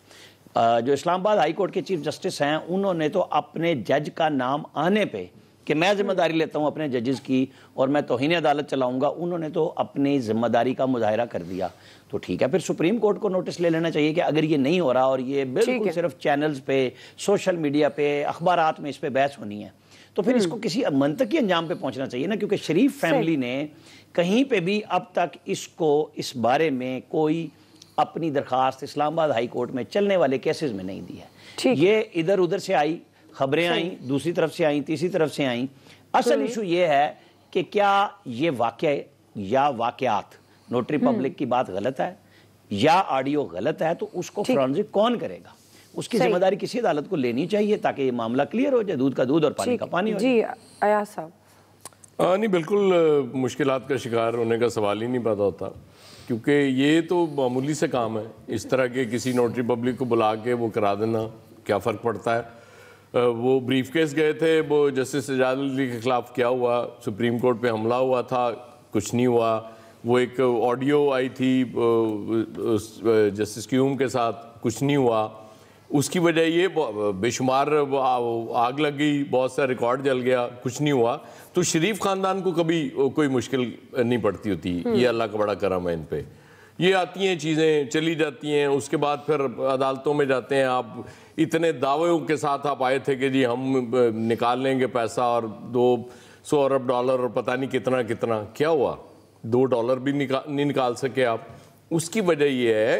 जो इस्लामाबाद हाई कोर्ट के चीफ जस्टिस हैं, उन्होंने तो अपने जज का नाम आने पे कि मैं जिम्मेदारी लेता हूं अपने जजेस की और मैं तौहीन अदालत चलाऊंगा, उन्होंने तो अपनी जिम्मेदारी का मुजाहिरा कर दिया। तो ठीक है, फिर सुप्रीम कोर्ट को नोटिस ले लेना चाहिए कि अगर ये नहीं हो रहा और ये बिल्कुल सिर्फ चैनल्स पे, सोशल मीडिया पे, अखबारात में इस पे बहस होनी है, तो फिर इसको किसी मंतकी अंजाम पे पहुंचना चाहिए ना। क्योंकि शरीफ फैमिली ने कहीं पे भी अब तक इसको इस बारे में कोई अपनी दरखास्त इस्लामाबाद हाई कोर्ट में चलने वाले केसेस में नहीं दी है। ये इधर उधर से आई खबरें आई, दूसरी तरफ से आई, तीसरी तरफ से आई। असल इशू ये है कि क्या ये वाक़या या वाक़यात नोटरी पब्लिक की बात गलत है या ऑडियो गलत है, तो उसको फोरेंसिक कौन करेगा? उसकी जिम्मेदारी किसी अदालत को लेनी चाहिए ताकि ये मामला क्लियर हो जाए, दूध का दूध और पानी का पानी हो जाए। जी अयाज साहब। नहीं, बिल्कुल मुश्किलात का शिकार होने का सवाल ही नहीं पैदा होता, क्योंकि ये तो मामूली से काम है। इस तरह के किसी नोटरी पब्लिक को बुला के वो करा देना, क्या फ़र्क पड़ता है? वो ब्रीफ केस गए थे, वो जस्टिस एजाज अली के ख़िलाफ़ क्या हुआ, सुप्रीम कोर्ट पे हमला हुआ था, कुछ नहीं हुआ। वो एक ऑडियो आई थी जस्टिस क्यूम के साथ, कुछ नहीं हुआ। उसकी वजह ये बेशुमार आग लग गई, बहुत सा रिकॉर्ड जल गया, कुछ नहीं हुआ। तो शरीफ ख़ानदान को कभी कोई मुश्किल नहीं पड़ती होती, ये अल्लाह का बड़ा करम है इन पे। ये आती हैं चीज़ें, चली जाती हैं, उसके बाद फिर अदालतों में जाते हैं। आप इतने दावों के साथ आप आए थे कि जी हम निकाल लेंगे पैसा और $200 अरब और पता नहीं कितना कितना, क्या हुआ? $2 भी नहीं निकाल सके आप। उसकी वजह ये है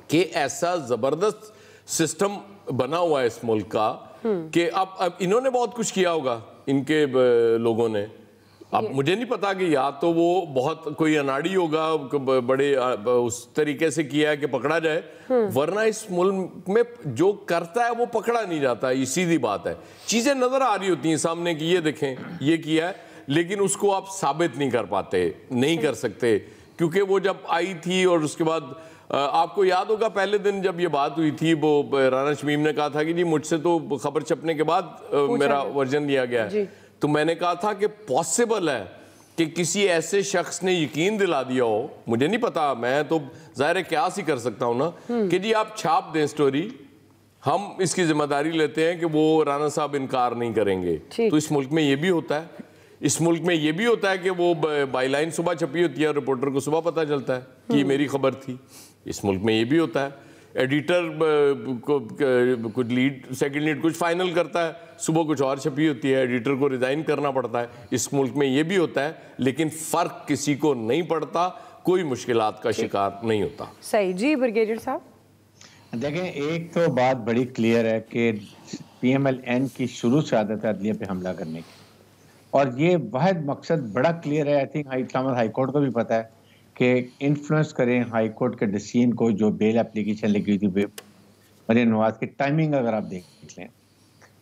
कि ऐसा ज़बरदस्त सिस्टम बना हुआ है इस मुल्क का कि अब इन्होंने बहुत कुछ किया होगा, इनके लोगों ने। अब मुझे नहीं पता कि या तो वो बहुत कोई अनाड़ी होगा, बड़े उस तरीके से किया है कि पकड़ा जाए, वरना इस मुल्क में जो करता है वो पकड़ा नहीं जाता। ये सीधी बात है। चीज़ें नज़र आ रही होती हैं सामने की, ये देखें ये किया है, लेकिन उसको आप साबित नहीं कर पाते, नहीं कर सकते। क्योंकि वो जब आई थी और उसके बाद आपको याद होगा पहले दिन जब ये बात हुई थी, वो राना शमीम ने कहा था कि जी मुझसे तो खबर छपने के बाद मेरा वर्जन लिया गया है। तो मैंने कहा था कि पॉसिबल है कि किसी ऐसे शख्स ने यकीन दिला दिया हो, मुझे नहीं पता, मैं तो ज़ाहिर है क्यास ही कर सकता हूँ ना, कि जी आप छाप दें स्टोरी, हम इसकी जिम्मेदारी लेते हैं कि वो राना साहब इनकार नहीं करेंगे। तो इस मुल्क में ये भी होता है, इस मुल्क में ये भी होता है कि वो बाईलाइन सुबह छपी होती है, रिपोर्टर को सुबह पता चलता है कि ये मेरी खबर थी। इस मुल्क में ये भी होता है, एडिटर को कुछ लीड, सेकंड लीड कुछ फाइनल करता है, सुबह कुछ और छपी होती है, एडिटर को रिजाइन करना पड़ता है। इस मुल्क में ये भी होता है, लेकिन फ़र्क किसी को नहीं पड़ता, कोई मुश्किलात का शिकार नहीं होता। सही जी ब्रिगेडियर साहब। देखें, एक तो बात बड़ी क्लियर है कि PMLN की शुरू से आदत है अदलिया पे हमला करने की, और ये वाहिद मकसद बड़ा क्लियर है। I think Islamabad high court को भी पता है कि इन्फ्लुएंस करें हाई कोर्ट के डिसीजन को। जो बेल एप्लीकेशन लगी थी मरीम नवाज की टाइमिंग अगर आप देख लें,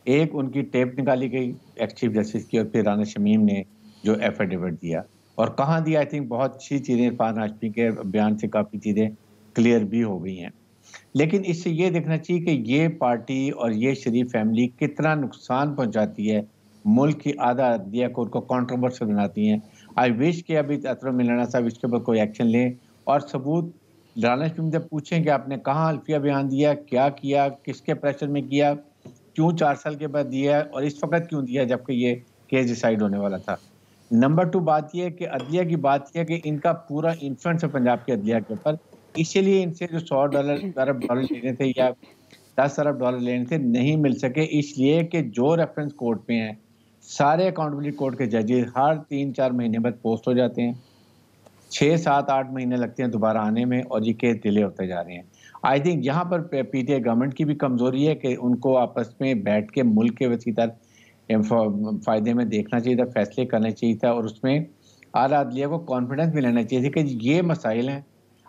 एक उनकी टेप निकाली गई एक्स चीफ जस्टिस की, और फिर राना शमीम ने जो एफिडेविट दिया, और कहाँ दिया, आई थिंक बहुत अच्छी चीज़ें इरफान हाशमी के बयान से काफ़ी चीज़ें क्लियर भी हो गई हैं। लेकिन इससे ये देखना चाहिए कि ये पार्टी और ये शरीफ फैमिली कितना नुकसान पहुँचाती है मुल्क की आधा अदलिया को, उनको कॉन्ट्रोवर्शियल बनाती हैं। आई विश कि अभी अतरफ मिलाना साहब इसके ऊपर कोई एक्शन लें और सबूत राना शमीम से पूछें कि आपने कहाँ अल्फिया बयान दिया, क्या किया, किसके प्रेशर में किया, क्यों 4 साल के बाद दिया और इस वक्त क्यों दिया जबकि ये केस डिसाइड होने वाला था। नंबर 2 बात यह है कि अदलिया की बात यह है कि इनका पूरा इन्फ्लुएंस है पंजाब की अदलिया के ऊपर, इसीलिए इनसे जो $100 अरब लेने थे या $10 अरब लेने थे नहीं मिल सके, इसलिए कि जो रेफरेंस कोर्ट पे हैं सारे अकाउंटेबिलिटी कोर्ट के जजेस हर 3-4 महीने बाद पोस्ट हो जाते हैं, 6-7-8 महीने लगते हैं दोबारा आने में, और ये केस डिले होते जा रहे हैं। आई थिंक यहाँ पर PTI गवर्नमेंट की भी कमजोरी है कि उनको आपस में बैठ के मुल्क के वसीतर फ़ायदे में देखना चाहिए था, फैसले करना चाहिए था, और उसमें आला अदलिया को कॉन्फिडेंस भी लेना चाहिए था कि ये मसाइल हैं,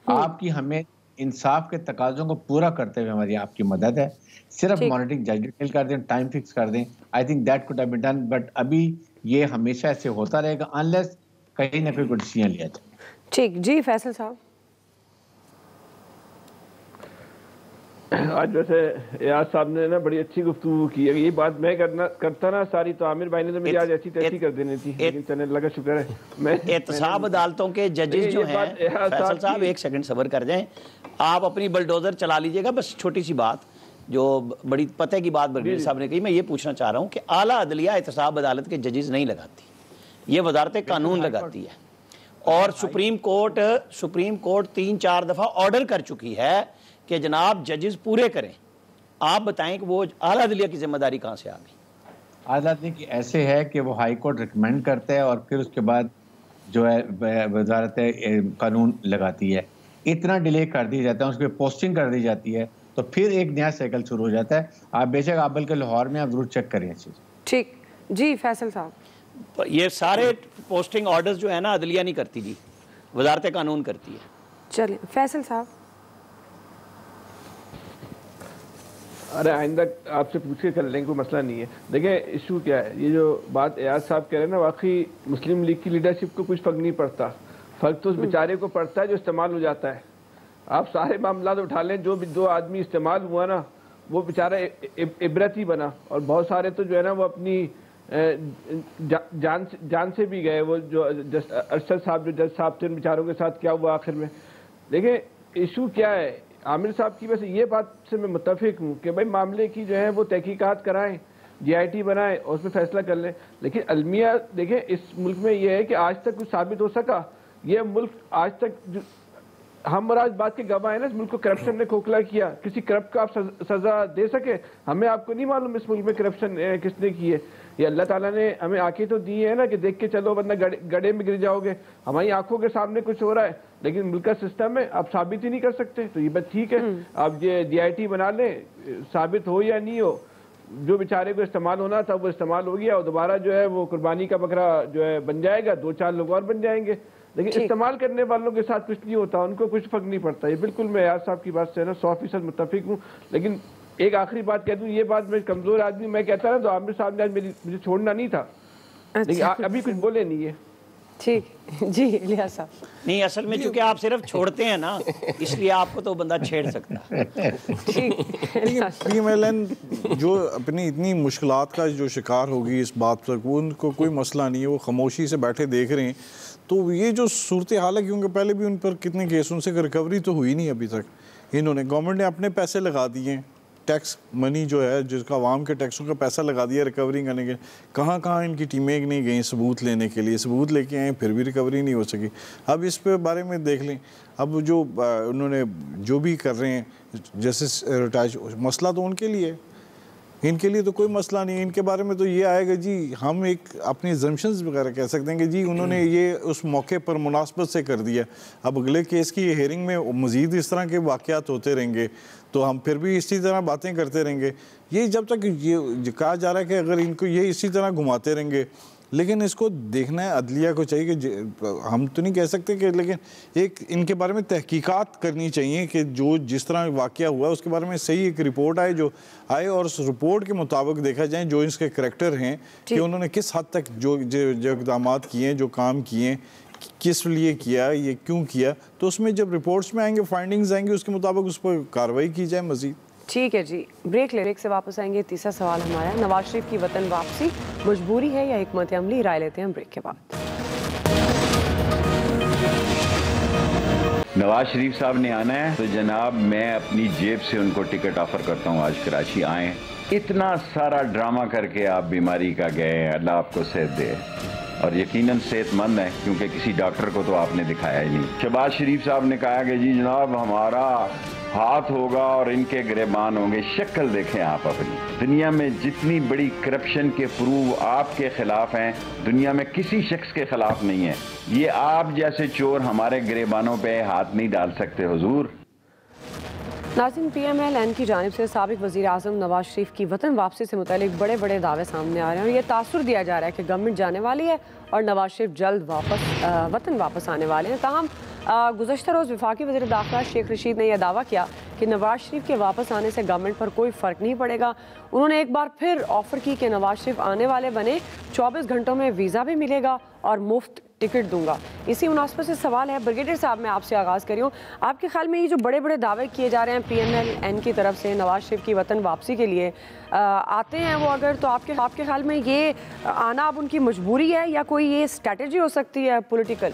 आपकी हमें इंसाफ के तकाज़ों को पूरा करते हुए हमारी आपकी मदद है। सिर्फ मॉनिटरिंग जजमेंट कर दें, टाइम फिक्स कर दें, I think that could have been done, but अभी ये हमेशा ऐसे होता रहेगा अनलेस कहीं ना कोई डिसीजन लिया जाए। ठीक जी, फैसल साहब। आज वैसे यार साहब ने ना बड़ी अच्छी गुफ्तगू की है। ये बात मैं करता ना सारी, तो आमिर भाई ने तो मेरी आज ऐसी तैसी कर देनी थी, लेकिन चलने लगा, शुक्र है। मैं एहतसाब अदालतों के जजेस जो हैं, फैसल साहब एक सेकंड सब्र कर जाएं, आप अपनी बलडोजर चला लीजिएगा। बस छोटी सी बात जो बड़ी पते की बात बरगीर साहब ने कही, मैं ये पूछना चाह रहा हूँ कि आला अदलिया एहतसाब अदालत के जजेस नहीं लगाती, ये वजारत कानून लगाती है, और सुप्रीम कोर्ट 3-4 दफ़ा ऑर्डर कर चुकी है कि जनाब जजेस पूरे करें। आप बताएं कि वो आला अदलिया की जिम्मेदारी कहाँ से आ गई? आला अदलिया की ऐसे है कि वो हाई कोर्ट रिकमेंड करता है और फिर उसके बाद जो है वजारत कानून लगाती है। इतना डिले कर दिया जाता है, उस पर पोस्टिंग कर दी जाती है, तो फिर एक नया साइकिल शुरू हो जाता है। आप बेशक आप बल्कि लाहौर में आप जरूर चेक करें इस चीज़। ठीक जी, फैसल साहब। तो ये सारे पोस्टिंग ऑर्डर्स जो है ना अदलिया नहीं करती जी, वजारत कानून करती है। चलिए फैसल साहब। अरे आइंदा आपसे पूछ के कर लेंगे, कोई मसला नहीं है। देखें इशू क्या है, ये जो बात एयाज साहब कह रहे हैं ना, वाकई मुस्लिम लीग की लीडरशिप को कुछ फ़र्क नहीं पड़ता, फ़र्क तो उस बेचारे को पड़ता है जो इस्तेमाल हो जाता है। आप सारे मामला उठा लें, जो भी 2 आदमी इस्तेमाल हुआ ना, वो बेचारा इबरत ही बना, और बहुत सारे तो जो है ना वो अपनी जान से भी गए। वो जो अरशद साहब जो जज साहब थे, उन बेचारों के साथ क्या हुआ आखिर में। देखें इशू क्या है, आमिर साहब की वैसे ये बात से मैं मुत्तफिक हूँ कि भाई मामले की जो है वो तहकीकात कराएं, GIT बनाएं और उसमें फैसला कर लें। लेकिन अलमिया देखें, इस मुल्क में ये है कि आज तक कुछ साबित हो सका, ये मुल्क आज तक हम और आज बात के गवाह है ना, इस मुल्क को करप्शन ने खोखला किया। किसी करप्ट को आप सजा दे सके? हमें आपको नहीं मालूम इस मुल्क में करप्शन किसने की है? ये अल्लाह ताला ने हमें आंखें तो दी है ना कि देख के चलो वरना गड्ढे में गिर जाओगे। हमारी आंखों के सामने कुछ हो रहा है, लेकिन मुल्क का सिस्टम है, आप साबित ही नहीं कर सकते। तो ये बात ठीक है, आप ये GIT बना लें, साबित हो या नहीं हो, जो बेचारे को इस्तेमाल होना था वो इस्तेमाल हो गया, और दोबारा जो है वो कुर्बानी का बकरा जो है बन जाएगा, 2-4 लोग और बन जाएंगे। लेकिन इस्तेमाल करने वालों के साथ कुछ नहीं होता, उनको कुछ फर्क नहीं पड़ता। ये बिल्कुल मैं यार साहब की बात से ना 100% मुत्तफिक हूँ। लेकिन एक आखिरी बात कह दूँ, ये बात मैं कमजोर आदमी मैं कहता ना, तो आमिर साहब ने आज मुझे छोड़ना नहीं था। लेकिन अभी कुछ बोले नहीं है। ठीक जी इलियास साहब। नहीं, असल में चूंकि आप सिर्फ छोड़ते हैं ना, इसलिए आपको तो बंदा छेड़ सकता है। PMLN जो अपनी इतनी मुश्किलात का जो शिकार होगी इस बात पर, वो उनको कोई मसला नहीं है, वो खामोशी से बैठे देख रहे हैं। तो ये जो सूरत हाल है, क्योंकि पहले भी उन पर कितने केस, उनसे रिकवरी तो हुई नहीं अभी तक। इन्होंने गवर्नमेंट ने अपने पैसे लगा दिए, टैक्स मनी जो है जिसका आवाम के टैक्सों का पैसा लगा दिया रिकवरी करने के। कहाँ इनकी टीमें नहीं गई सबूत लेने के लिए, सबूत लेके आए फिर भी रिकवरी नहीं हो सकी। अब इस पे बारे में देख लें, अब जो उन्होंने जो भी कर रहे हैं, जैसे रिटायर्ड, मसला तो उनके लिए, इनके लिए तो कोई मसला नहीं है। इनके बारे में तो ये आएगा जी, हम एक अपनी जम्पशंस वगैरह कह सकते हैं कि जी उन्होंने ये उस मौके पर मुनासबत से कर दिया। अब अगले केस की हेयरिंग में मज़ीद इस तरह के वाक़यात होते रहेंगे तो हम फिर भी इसी तरह बातें करते रहेंगे। ये जब तक ये कहा जा रहा है कि अगर इनको ये इसी तरह घुमाते रहेंगे, लेकिन इसको देखना है अदलिया को चाहिए कि हम तो नहीं कह सकते कि, लेकिन एक इनके बारे में तहकीकात करनी चाहिए कि जो जिस तरह वाक़या हुआ उसके बारे में सही एक रिपोर्ट आए, जो आए और उस रिपोर्ट के मुताबिक देखा जाए जो इसके करैक्टर हैं कि उन्होंने किस हद तक जो इक़दाम किए हैं, जो काम किए, किस लिए किया, ये क्यों किया। तो उसमें जब रिपोर्ट्स में आएंगे, फाइंडिंग्स आएंगे, उसके मुताबिक उस पर कार्रवाई की जाए मज़ीद। ठीक है जी, ब्रेक ले, ब्रेक से वापस आएंगे। तीसरा सवाल हमारा है, नवाज शरीफ की वतन वापसी मजबूरी है या हिकमत अमली? राय लेते हैं ब्रेक के बाद। नवाज शरीफ साहब ने आना है तो जनाब मैं अपनी जेब से उनको टिकट ऑफर करता हूँ, आज कराची आए। इतना सारा ड्रामा करके आप बीमारी का गए, अल्लाह आपको सेहत दे, और यकीनन सेहतमंद है क्योंकि किसी डॉक्टर को तो आपने दिखाया ही नहीं। शहबाज शरीफ साहब ने कहा कि जी जनाब हमारा हाथ होगा और इनके गिरबान होंगे। शक्ल देखें आप अपनी, दुनिया में जितनी बड़ी करप्शन के प्रूव आपके खिलाफ हैं, दुनिया में किसी शख्स के खिलाफ नहीं है। ये आप जैसे चोर हमारे गिरबानों पे हाथ नहीं डाल सकते हुजूर। नाज़रीन, PMLN की जानिब से साबिक वज़ीर आज़म नवाज शरीफ की वतन वापसी से मुतालिक बड़े बड़े दावे सामने आ रहे हैं और ये तासुर दिया जा रहा है कि गवर्नमेंट जाने वाली है और नवाज शरीफ जल्द वतन वापस आने वाले हैं। ताहम गुज़श्ता रोज़ वफाकी वज़ीर दाखिला शेख रशीद ने यह दावा किया कि नवाज शरीफ के वापस आने से गवर्नमेंट पर कोई फ़र्क नहीं पड़ेगा। उन्होंने एक बार फिर ऑफ़र की कि नवाज शरीफ आने वाले बने 24 घंटों में वीज़ा भी मिलेगा और मुफ्त टिकट दूंगा। इसी मुनासबत से सवाल है ब्रिगेडियर साहब, मैं आपसे आगाज़ करी हूँ, आपके ख्याल में ये जो बड़े बड़े दावे किए जा रहे हैं PMLN की तरफ से नवाज शरीफ की वतन वापसी के लिए आते हैं वो अगर, तो आपके ख्याल में ये आना अब उनकी मजबूरी है या कोई ये स्ट्रेटजी हो सकती है पॉलिटिकल?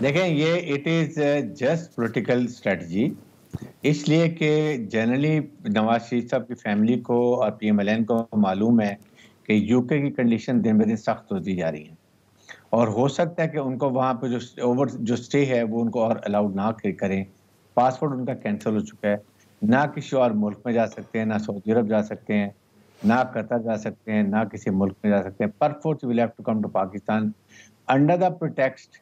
देखें, ये it is just political strategy, इसलिए कि जनरली नवाज शरीफ साहब की फैमिली को और PMLN को मालूम है कि UK की कंडीशन दिन ब दिन सख्त होती जा रही है और हो सकता है कि उनको वहाँ पे जो स्टे है वो उनको और अलाउड ना करें। पासपोर्ट उनका कैंसिल हो चुका है, ना किसी और मुल्क में जा सकते हैं, ना सऊदी अरब जा सकते हैं, ना कतर जा सकते हैं, ना किसी मुल्क में जा सकते हैं। पर force will have to come to Pakistan under the pretext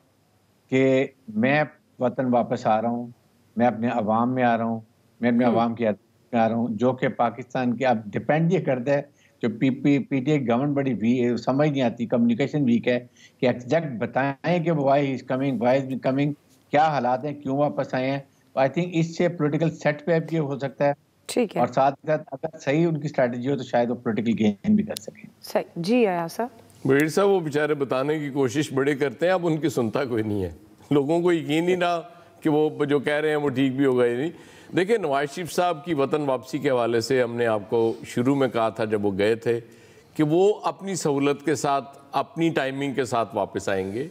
कि मैं वतन वापस आ रहा हूँ, मैं अपने अवाम में आ रहा हूँ, मैं अपने अवाम की में आ रहा हूँ, जो कि पाकिस्तान की अब डिपेंड ये करता है जो PTI गवर्नमेंट बड़ी वीक, समझ नहीं आती, कम्युनिकेशन वीक है कि एग्जैक्ट बताएं कि why is coming, why is coming, क्या हालात हैं, क्यों वापस आए हैं। आई थिंक इससे पॉलिटिकल सेट पे भी हो सकता है, ठीक है, और साथ ही साथ अगर सही उनकी स्ट्रेटजी हो तो शायद वो पॉलिटिकल गेन भी कर सकें। सही जी आया सर। बड़े साहब वो बेचारे बताने की कोशिश बड़े करते हैं, अब उनकी सुनता कोई नहीं है, लोगों को यकीन ही ना कि वो जो कह रहे हैं वो ठीक भी होगा या नहीं। देखिए, नवाज शरीफ साहब की वतन वापसी के हवाले से हमने आपको शुरू में कहा था जब वो गए थे कि वो अपनी सहूलत के साथ अपनी टाइमिंग के साथ वापस आएंगे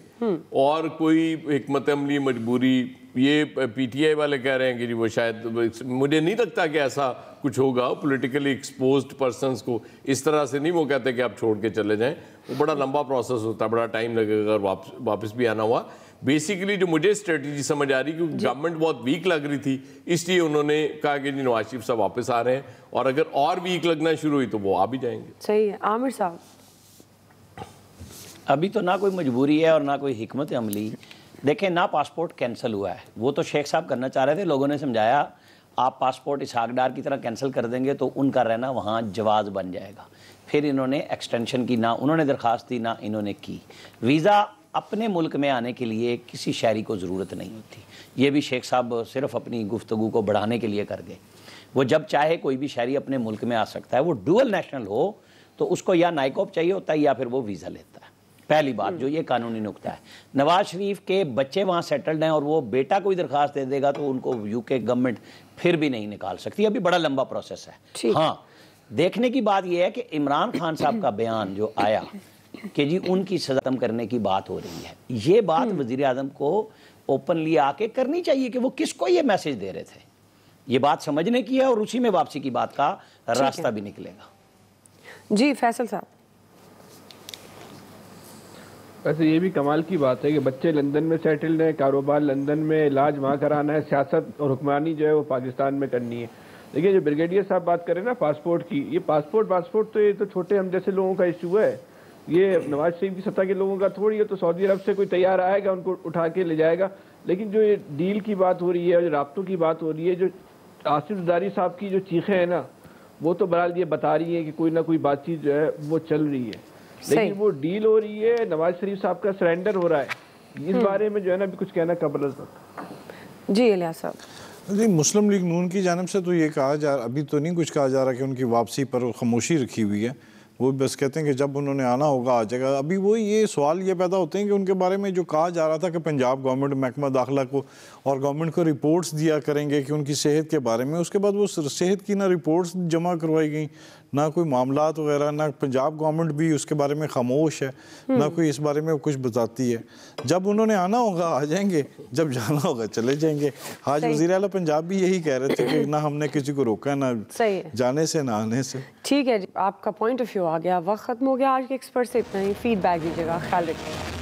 और कोई हिकमत अमली मजबूरी, ये PTI वाले कह रहे हैं कि जी वो शायद, मुझे नहीं लगता कि ऐसा कुछ होगा। पॉलिटिकली एक्सपोज्ड पर्सनस को इस तरह से नहीं वो कहते कि आप छोड़ के चले जाएं, वो बड़ा लंबा प्रोसेस होता है, बड़ा टाइम लगेगा अगर वापस भी आना हुआ। बेसिकली जो मुझे स्ट्रेटजी समझ आ रही, क्योंकि गवर्नमेंट बहुत वीक लग रही थी, इसलिए उन्होंने कहा कि जी नवाज शरीफ साहब वापस आ रहे हैं और अगर और वीक लगना शुरू हुई तो वो आ भी जाएंगे। सही है। आमिर साहब, अभी तो ना कोई मजबूरी है और ना कोई हिकमत अमली। देखें, ना पासपोर्ट कैंसिल हुआ है, वो तो शेख साहब करना चाह रहे थे, लोगों ने समझाया आप पासपोर्ट इसहाक डार की तरह कैंसिल कर देंगे तो उनका रहना वहाँ जवाज़ बन जाएगा। फिर इन्होंने एक्सटेंशन की, ना उन्होंने दरख्वास्त दी ना इन्होंने की। वीज़ा अपने मुल्क में आने के लिए किसी शहरी को ज़रूरत नहीं होती, ये भी शेख साहब सिर्फ अपनी गुफ्तगू को बढ़ाने के लिए कर गए। वो जब चाहे कोई भी शहरी अपने मुल्क में आ सकता है, वो डुअल नेशनल हो तो उसको या नाइकॉप चाहिए होता है या फिर वो वीज़ा लेता है। पहली बात जो ये कानूनी नुक्ता है। नवाज शरीफ के बच्चे वहाँ सेटल्ड हैं और वो बेटा कोई दरख्वास्त दे देगा तो उनको UK गवर्नमेंट फिर भी नहीं निकाल सकती, अभी बड़ा लंबा प्रोसेस है। हाँ, देखने की बात यह है कि इमरान खान साहब का बयान जो आया कि जी उनकी सजा खत्म करने की बात हो रही है, ये बात वजीर आज़म को ओपनली आके करनी चाहिए कि वो किसको ये मैसेज दे रहे थे। ये बात समझने की है और उसी में वापसी की बात का रास्ता भी निकलेगा। जी फैसल साहब, वैसे ये भी कमाल की बात है कि बच्चे लंदन में सेटल्ड हैं, कारोबार लंदन में, इलाज वहाँ कराना है, सियासत और हुक्मरानी जो है वो पाकिस्तान में करनी है। देखिए, जो ब्रिगेडियर साहब बात करें ना पासपोर्ट की, ये पासपोर्ट तो ये तो छोटे हम जैसे लोगों का इशू है, ये नवाज शरीफ की सत्ता के लोगों का थोड़ी है। तो सऊदी अरब से कोई तैयार आएगा, उनको उठा के ले जाएगा। लेकिन जो ये डील की बात हो रही है, जो राब्तों की बात हो रही है, जो आसिफ जरदारी साहब की जो चीखें हैं ना, वो तो बहरहाल ये बता रही है कि कोई ना कोई बातचीत जो है वो चल रही है, लेकिन वो डील हो रही है, नवाज शरीफ साहब का सरेंडर हो रहा है, इस बारे में जो है ना अभी कुछ कहना कबल तक। जी इलियास साहब। जी, मुस्लिम लीग नून की जानिब से तो ये कहा जा, अभी तो नहीं कुछ कहा जा रहा कि उनकी वापसी पर खामोशी रखी हुई है, वो बस कहते हैं कि जब उन्होंने आना होगा आ जाएगा। अभी वो ये सवाल ये पैदा होते हैं कि उनके बारे में जो कहा जा रहा था कि पंजाब गवर्नमेंट महकमा दाखिला को और गवर्नमेंट को रिपोर्ट्स दिया करेंगे कि उनकी सेहत के बारे में, उसके बाद वो सेहत की ना रिपोर्ट्स जमा करवाई गई, ना कोई मामलात वगैरह, ना पंजाब गवर्नमेंट भी उसके बारे में खामोश है, ना कोई इस बारे में कुछ बताती है। जब उन्होंने आना होगा आ जाएंगे, जब जाना होगा चले जाएंगे। आज वज़ीर आला पंजाब भी यही कह रहे थे कि ना हमने किसी को रोका, ना जाने से ना आने से। ठीक है जी, आपका पॉइंट ऑफ व्यू आ गया, वक्त खत्म हो गया। आज के एक्सपर्ट से इतना ही, फीडबैक दीजिएगा, ख्याल रखिएगा।